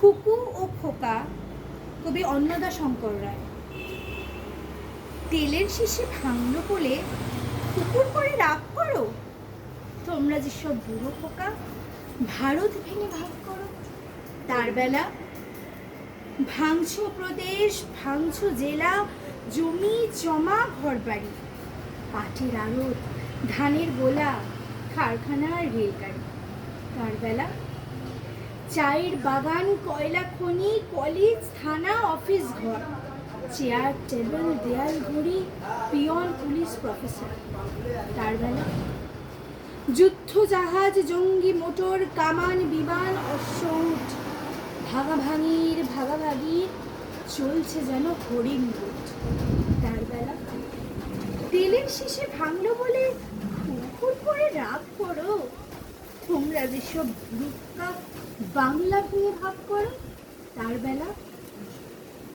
খুকু ও খোকা কবি অন্নদাশঙ্কর রায়। তেলের শিশি ভাঙলো বলে কুকুর করে রাগ করো, তোমরা যেসব বুড়ো খোকা ভারত ভেঙে ভাগ করো। তার বেলা ভাঙছো প্রদেশ, ভাঙছো জেলা, জমি জমা ঘরবাড়ি, পাটের আড়ত, ধানের গোলা, কারখানা আর রেলগাড়ি। তার বেলা চায়ের বাগান, কয়লা খনি, কলেজ, থানা, অফিস ঘর, চেয়ার টেবিল, দেয়াল ঘড়ি, পিয়ন, পুলিশ, প্রফেসর। তার বেলা যুদ্ধ জাহাজ, জঙ্গি মোটর, কামান, বিমান, অশ্বউট, ভাগাভাগির ভাগাভাগির চলছে যেন হরিণ লুট। তার বেলা তেলের শিশে ভাঙলো বলে কুকুর করে রাগ করো, তোমরা যেসব বুড়ো বাংলা ভেঙে ভাগ করো। তার বেলা